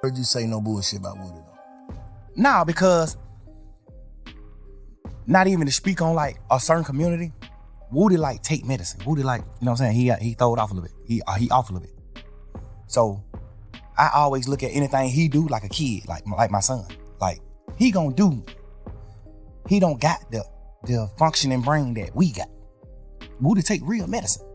Heard you say no bullshit about Woody though. Nah, because not even to speak on like a certain community, Woody like take medicine. Woody like, you know what I'm saying? He throw it off a little bit. He off a little bit. So I always look at anything he do like a kid, like my son. Like he don't got the functioning brain that we got. Woody take real medicine.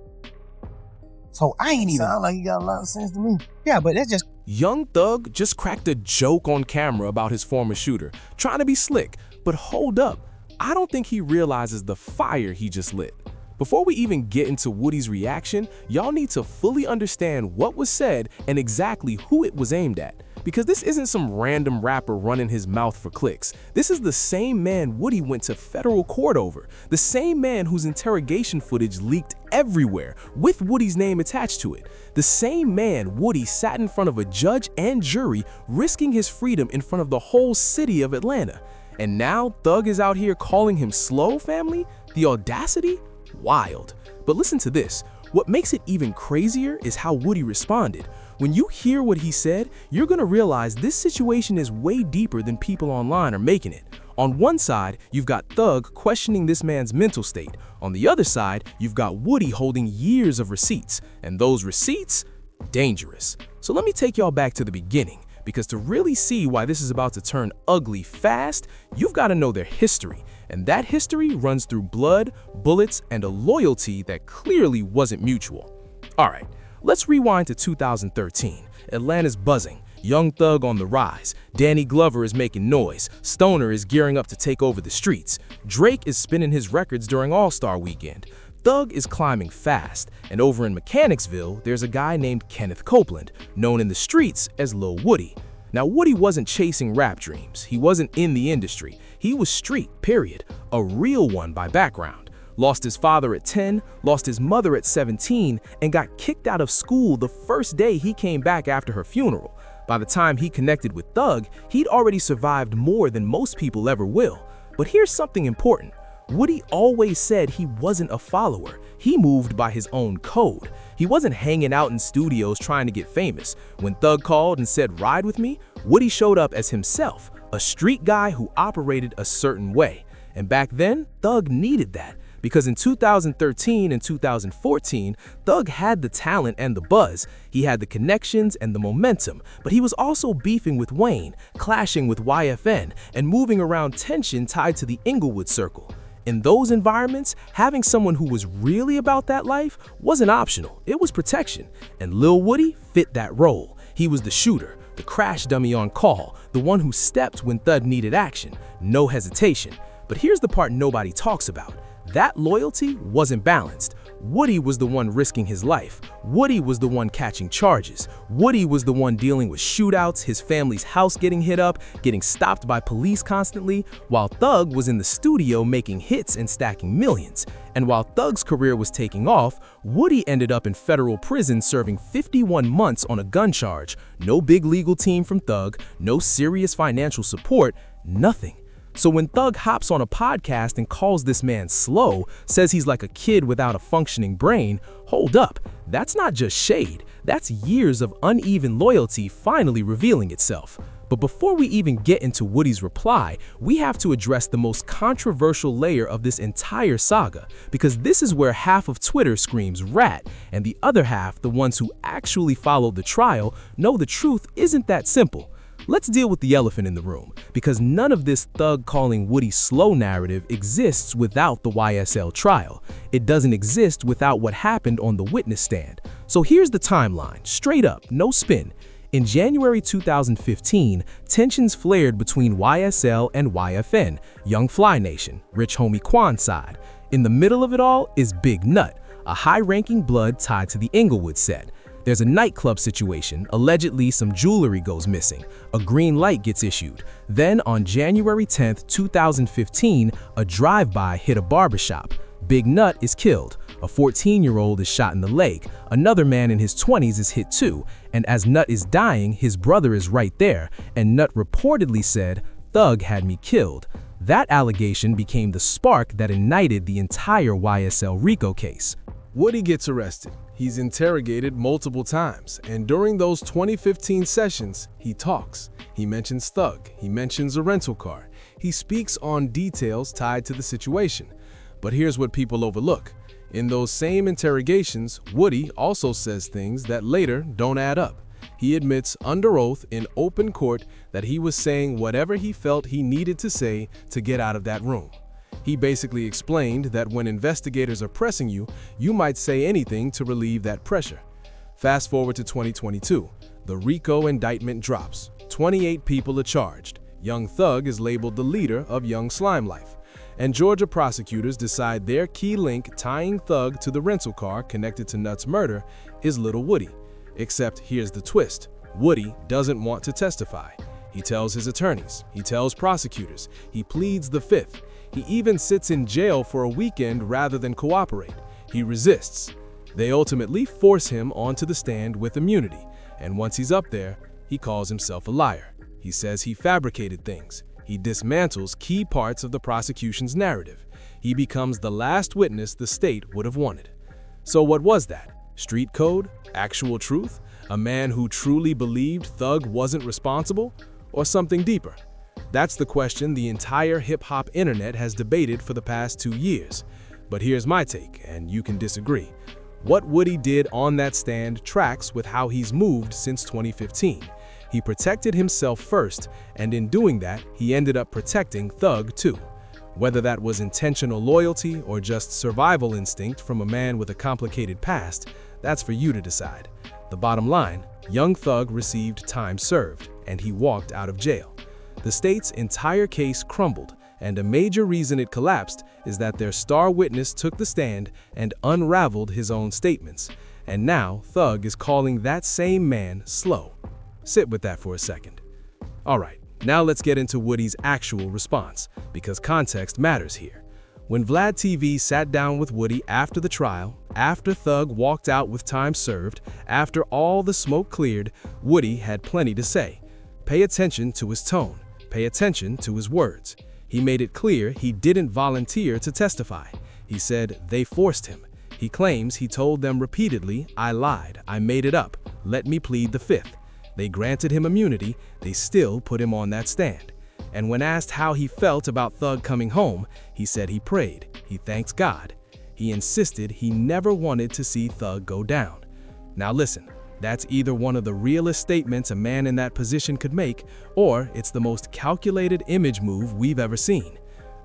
So I ain't even. Sound like you got a lot of sense to me. Yeah, but that's just. Young Thug just cracked a joke on camera about his former shooter, trying to be slick, but hold up, I don't think he realizes the fire he just lit. Before we even get into Woody's reaction, y'all need to fully understand what was said and exactly who it was aimed at. Because this isn't some random rapper running his mouth for clicks. This is the same man Woody went to federal court over. The same man whose interrogation footage leaked everywhere with Woody's name attached to it. The same man Woody sat in front of a judge and jury, risking his freedom in front of the whole city of Atlanta. And now Thug is out here calling him slow, family? The audacity? Wild. But listen to this. What makes it even crazier is how Woody responded. When you hear what he said, you're gonna realize this situation is way deeper than people online are making it. On one side, you've got Thug questioning this man's mental state. On the other side, you've got Woody holding years of receipts. And those receipts? Dangerous. So let me take y'all back to the beginning, because to really see why this is about to turn ugly fast, you've got to know their history. And that history runs through blood, bullets, and a loyalty that clearly wasn't mutual. All right, let's rewind to 2013. Atlanta's buzzing. Young Thug on the rise. Danny Glover is making noise. Stoner is gearing up to take over the streets. Drake is spinning his records during All-Star Weekend. Thug is climbing fast, and over in Mechanicsville, there's a guy named Kenneth Copeland, known in the streets as Lil Woody. Now, Woody wasn't chasing rap dreams. He wasn't in the industry. He was street, period. A real one by background. Lost his father at 10, lost his mother at 17, and got kicked out of school the first day he came back after her funeral. By the time he connected with Thug, he'd already survived more than most people ever will. But here's something important. Woody always said he wasn't a follower. He moved by his own code. He wasn't hanging out in studios trying to get famous. When Thug called and said, "Ride with me," Woody showed up as himself, a street guy who operated a certain way. And back then, Thug needed that. Because in 2013 and 2014, Thug had the talent and the buzz. He had the connections and the momentum, but he was also beefing with Wayne, clashing with YFN, and moving around tension tied to the Inglewood circle. In those environments, having someone who was really about that life wasn't optional, it was protection. And Lil Woody fit that role. He was the shooter, the crash dummy on call, the one who stepped when Thug needed action, no hesitation. But here's the part nobody talks about. That loyalty wasn't balanced. Woody was the one risking his life. Woody was the one catching charges. Woody was the one dealing with shootouts, his family's house getting hit up, getting stopped by police constantly, while Thug was in the studio making hits and stacking millions. And while Thug's career was taking off, Woody ended up in federal prison serving 51 months on a gun charge. No big legal team from Thug, no serious financial support, nothing. So when Thug hops on a podcast and calls this man slow, says he's like a kid without a functioning brain, hold up, that's not just shade, that's years of uneven loyalty finally revealing itself. But before we even get into Woody's reply, we have to address the most controversial layer of this entire saga, because this is where half of Twitter screams rat, and the other half, the ones who actually followed the trial, know the truth isn't that simple. Let's deal with the elephant in the room, because none of this Thug calling Woody slow narrative exists without the YSL trial. It doesn't exist without what happened on the witness stand. So here's the timeline, straight up, no spin. In January 2015, tensions flared between YSL and YFN, Young Fly Nation, Rich Homie Quan's side. In the middle of it all is Big Nut, a high-ranking blood tied to the Inglewood set. There's a nightclub situation. Allegedly, some jewelry goes missing. A green light gets issued. Then, on January 10th, 2015, a drive-by hit a barbershop. Big Nut is killed. A 14-year-old is shot in the leg. Another man in his 20s is hit too. And as Nut is dying, his brother is right there. And Nut reportedly said, "Thug had me killed." That allegation became the spark that ignited the entire YSL RICO case. Woody gets arrested. He's interrogated multiple times, and during those 2015 sessions, he talks. He mentions Thug. He mentions a rental car. He speaks on details tied to the situation. But here's what people overlook. In those same interrogations, Woody also says things that later don't add up. He admits under oath in open court that he was saying whatever he felt he needed to say to get out of that room. He basically explained that when investigators are pressing you, you might say anything to relieve that pressure. Fast forward to 2022. The RICO indictment drops. 28 people are charged. Young Thug is labeled the leader of Young Slime Life. And Georgia prosecutors decide their key link tying Thug to the rental car connected to Nut's murder is Lil Woody. Except here's the twist. Woody doesn't want to testify. He tells his attorneys. He tells prosecutors. He pleads the fifth. He even sits in jail for a weekend rather than cooperate. He resists. They ultimately force him onto the stand with immunity, and once he's up there, he calls himself a liar. He says he fabricated things. He dismantles key parts of the prosecution's narrative. He becomes the last witness the state would have wanted. So what was that? Street code? Actual truth? A man who truly believed Thug wasn't responsible? Or something deeper? That's the question the entire hip-hop internet has debated for the past 2 years. But here's my take, and you can disagree. What Woody did on that stand tracks with how he's moved since 2015. He protected himself first, and in doing that, he ended up protecting Thug too. Whether that was intentional loyalty or just survival instinct from a man with a complicated past, that's for you to decide. The bottom line, young Thug received time served, and he walked out of jail. The state's entire case crumbled, and a major reason it collapsed is that their star witness took the stand and unraveled his own statements. And now Thug is calling that same man slow. Sit with that for a second. Alright, now let's get into Woody's actual response, because context matters here. When Vlad TV sat down with Woody after the trial, after Thug walked out with time served, after all the smoke cleared, Woody had plenty to say. Pay attention to his tone. Pay attention to his words. He made it clear he didn't volunteer to testify. He said they forced him. He claims he told them repeatedly, "I lied, I made it up, let me plead the fifth." They granted him immunity, they still put him on that stand. And when asked how he felt about Thug coming home, he said he prayed, he thanks God. He insisted he never wanted to see Thug go down. Now listen. That's either one of the realest statements a man in that position could make, or it's the most calculated image move we've ever seen.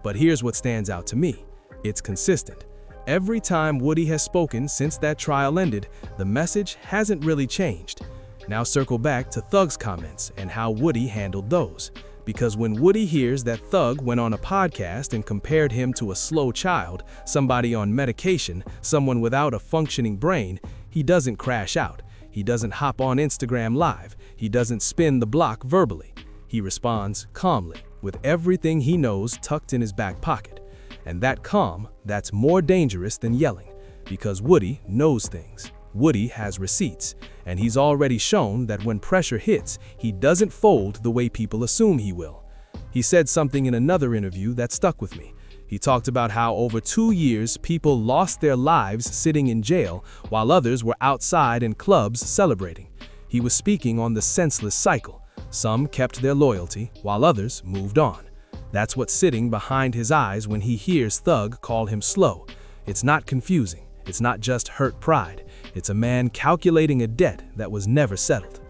But here's what stands out to me. It's consistent. Every time Woody has spoken since that trial ended, the message hasn't really changed. Now circle back to Thug's comments and how Woody handled those. Because when Woody hears that Thug went on a podcast and compared him to a slow child, somebody on medication, someone without a functioning brain, he doesn't crash out. He doesn't hop on Instagram Live. He doesn't spin the block verbally. He responds calmly, with everything he knows tucked in his back pocket. And that calm, that's more dangerous than yelling, because Woody knows things. Woody has receipts, and he's already shown that when pressure hits, he doesn't fold the way people assume he will. He said something in another interview that stuck with me. He talked about how over 2 years, people lost their lives sitting in jail while others were outside in clubs celebrating. He was speaking on the senseless cycle. Some kept their loyalty while others moved on. That's what's sitting behind his eyes when he hears Thug call him slow. It's not confusing. It's not just hurt pride. It's a man calculating a debt that was never settled.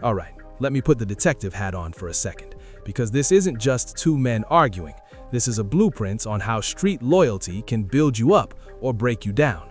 All right, let me put the detective hat on for a second, because this isn't just two men arguing. This is a blueprint on how street loyalty can build you up or break you down.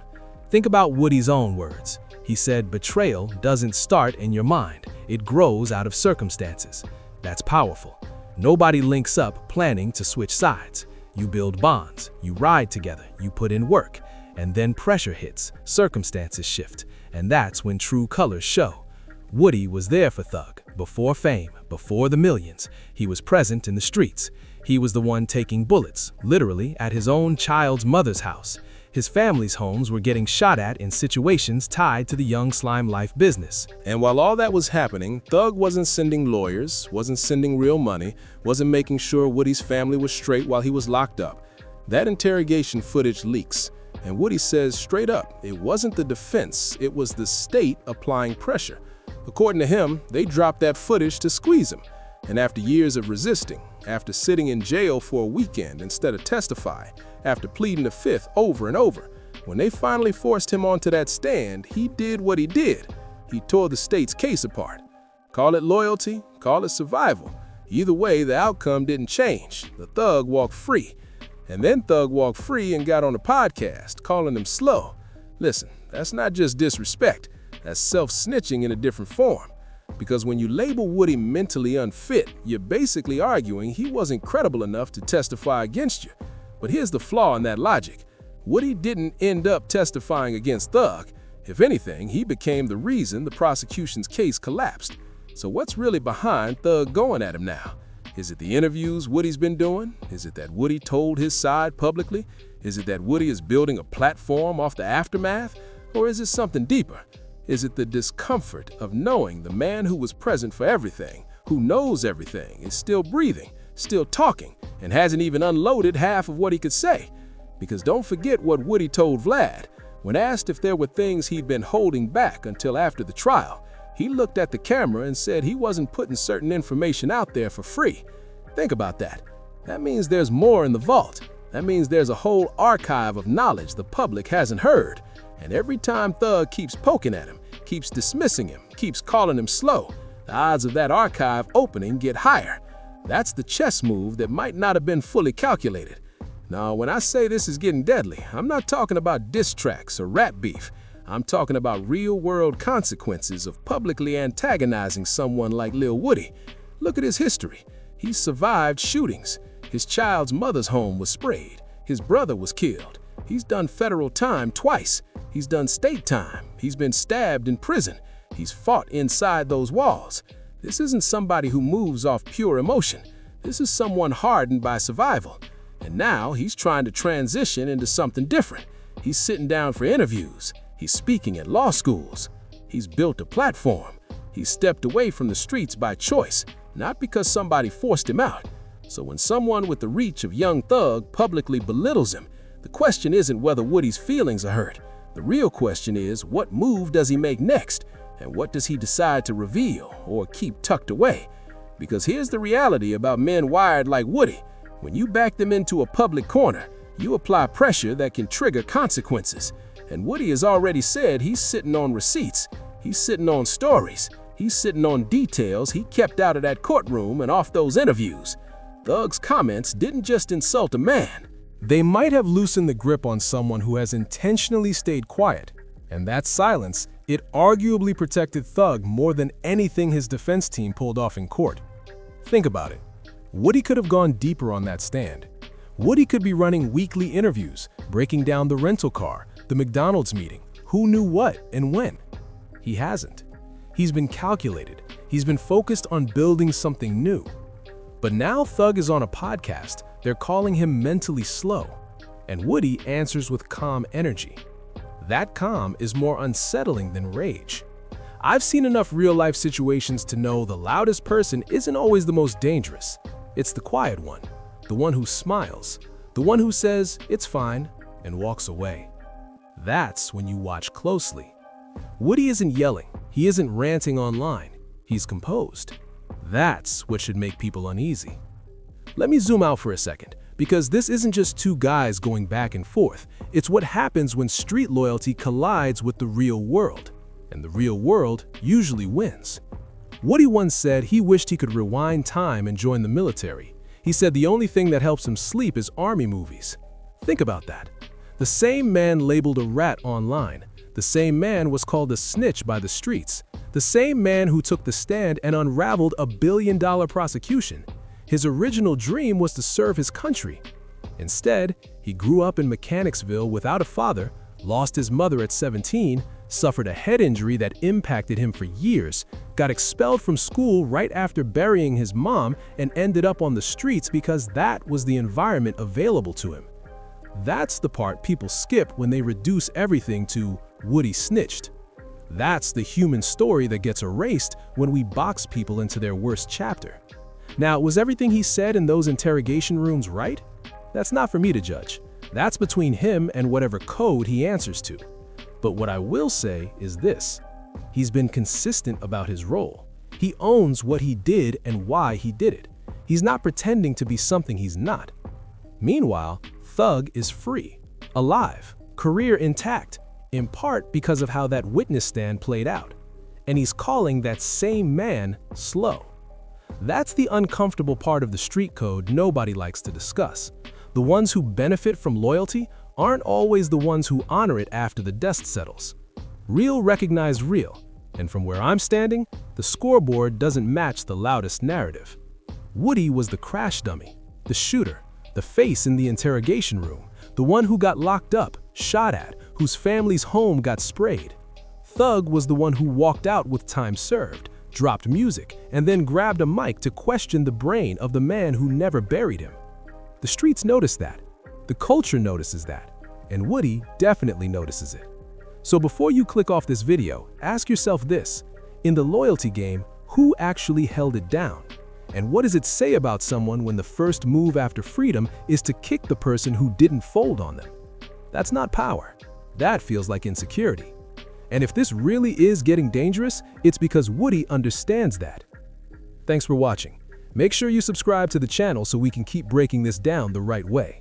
Think about Woody's own words. He said betrayal doesn't start in your mind, it grows out of circumstances. That's powerful. Nobody links up planning to switch sides. You build bonds, you ride together, you put in work, and then pressure hits, circumstances shift, and that's when true colors show. Woody was there for Thug, before fame, before the millions. He was present in the streets. He was the one taking bullets, literally, at his own child's mother's house. His family's homes were getting shot at in situations tied to the Young Slime Life business. And while all that was happening, Thug wasn't sending lawyers, wasn't sending real money, wasn't making sure Woody's family was straight while he was locked up. That interrogation footage leaks. And Woody says straight up, it wasn't the defense, it was the state applying pressure. According to him, they dropped that footage to squeeze him. And after years of resisting, after sitting in jail for a weekend instead of testifying, after pleading the fifth over and over, when they finally forced him onto that stand, he did what he did. He tore the state's case apart. Call it loyalty, call it survival. Either way, the outcome didn't change. The thug walked free. And then Thug walked free and got on a podcast, calling him slow. Listen, that's not just disrespect. That's self-snitching in a different form. Because when you label Woody mentally unfit, you're basically arguing he wasn't credible enough to testify against you. But here's the flaw in that logic. Woody didn't end up testifying against Thug. If anything, he became the reason the prosecution's case collapsed. So what's really behind Thug going at him now? Is it the interviews Woody's been doing? Is it that Woody told his side publicly? Is it that Woody is building a platform off the aftermath? Or is it something deeper? Is it the discomfort of knowing the man who was present for everything, who knows everything, is still breathing, still talking, and hasn't even unloaded half of what he could say? Because don't forget what Woody told Vlad. When asked if there were things he'd been holding back until after the trial, he looked at the camera and said he wasn't putting certain information out there for free. Think about that. That means there's more in the vault. That means there's a whole archive of knowledge the public hasn't heard. And every time Thug keeps poking at him, keeps dismissing him, keeps calling him slow, the odds of that archive opening get higher. That's the chess move that might not have been fully calculated. Now, when I say this is getting deadly, I'm not talking about diss tracks or rap beef. I'm talking about real-world consequences of publicly antagonizing someone like Lil Woody. Look at his history. He's survived shootings. His child's mother's home was sprayed. His brother was killed. He's done federal time twice. He's done state time. He's been stabbed in prison. He's fought inside those walls. This isn't somebody who moves off pure emotion. This is someone hardened by survival. And now he's trying to transition into something different. He's sitting down for interviews. He's speaking at law schools. He's built a platform. He's stepped away from the streets by choice, not because somebody forced him out. So when someone with the reach of Young Thug publicly belittles him, the question isn't whether Woody's feelings are hurt. The real question is, what move does he make next? And what does he decide to reveal or keep tucked away? Because here's the reality about men wired like Woody. When you back them into a public corner, you apply pressure that can trigger consequences. And Woody has already said he's sitting on receipts. He's sitting on stories. He's sitting on details he kept out of that courtroom and off those interviews. Thug's comments didn't just insult a man. They might have loosened the grip on someone who has intentionally stayed quiet. And that silence, it arguably protected Thug more than anything his defense team pulled off in court. Think about it. Woody could have gone deeper on that stand. Woody could be running weekly interviews, breaking down the rental car, the McDonald's meeting, who knew what and when. He hasn't. He's been calculated. He's been focused on building something new. But now Thug is on a podcast. They're calling him mentally slow. And Woody answers with calm energy. That calm is more unsettling than rage. I've seen enough real-life situations to know the loudest person isn't always the most dangerous. It's the quiet one, the one who smiles, the one who says, "It's fine," and walks away. That's when you watch closely. Woody isn't yelling. He isn't ranting online. He's composed. That's what should make people uneasy. Let me zoom out for a second, because this isn't just two guys going back and forth. It's what happens when street loyalty collides with the real world. And the real world usually wins. Woody once said he wished he could rewind time and join the military. He said the only thing that helps him sleep is army movies. Think about that. The same man labeled a rat online. The same man was called a snitch by the streets. The same man who took the stand and unraveled a billion-dollar prosecution. His original dream was to serve his country. Instead, he grew up in Mechanicsville without a father, lost his mother at 17, suffered a head injury that impacted him for years, got expelled from school right after burying his mom, and ended up on the streets because that was the environment available to him. That's the part people skip when they reduce everything to Woody snitched. That's the human story that gets erased when we box people into their worst chapter. Now, was everything he said in those interrogation rooms right? That's not for me to judge. That's between him and whatever code he answers to. But what I will say is this: he's been consistent about his role. He owns what he did and why he did it. He's not pretending to be something he's not. Meanwhile, Thug is free, alive, career intact, in part because of how that witness stand played out. And he's calling that same man slow. That's the uncomfortable part of the street code nobody likes to discuss. The ones who benefit from loyalty aren't always the ones who honor it after the dust settles. Real recognize real, and from where I'm standing, the scoreboard doesn't match the loudest narrative. Woody was the crash dummy, the shooter, the face in the interrogation room, the one who got locked up, shot at, whose family's home got sprayed. Thug was the one who walked out with time served, dropped music, and then grabbed a mic to question the brain of the man who never buried him. The streets notice that. The culture notices that. And Woody definitely notices it. So before you click off this video, ask yourself this: in the loyalty game, who actually held it down? And what does it say about someone when the first move after freedom is to kick the person who didn't fold on them? That's not power. That feels like insecurity. And if this really is getting dangerous, it's because Woody understands that. Thanks for watching. Make sure you subscribe to the channel so we can keep breaking this down the right way.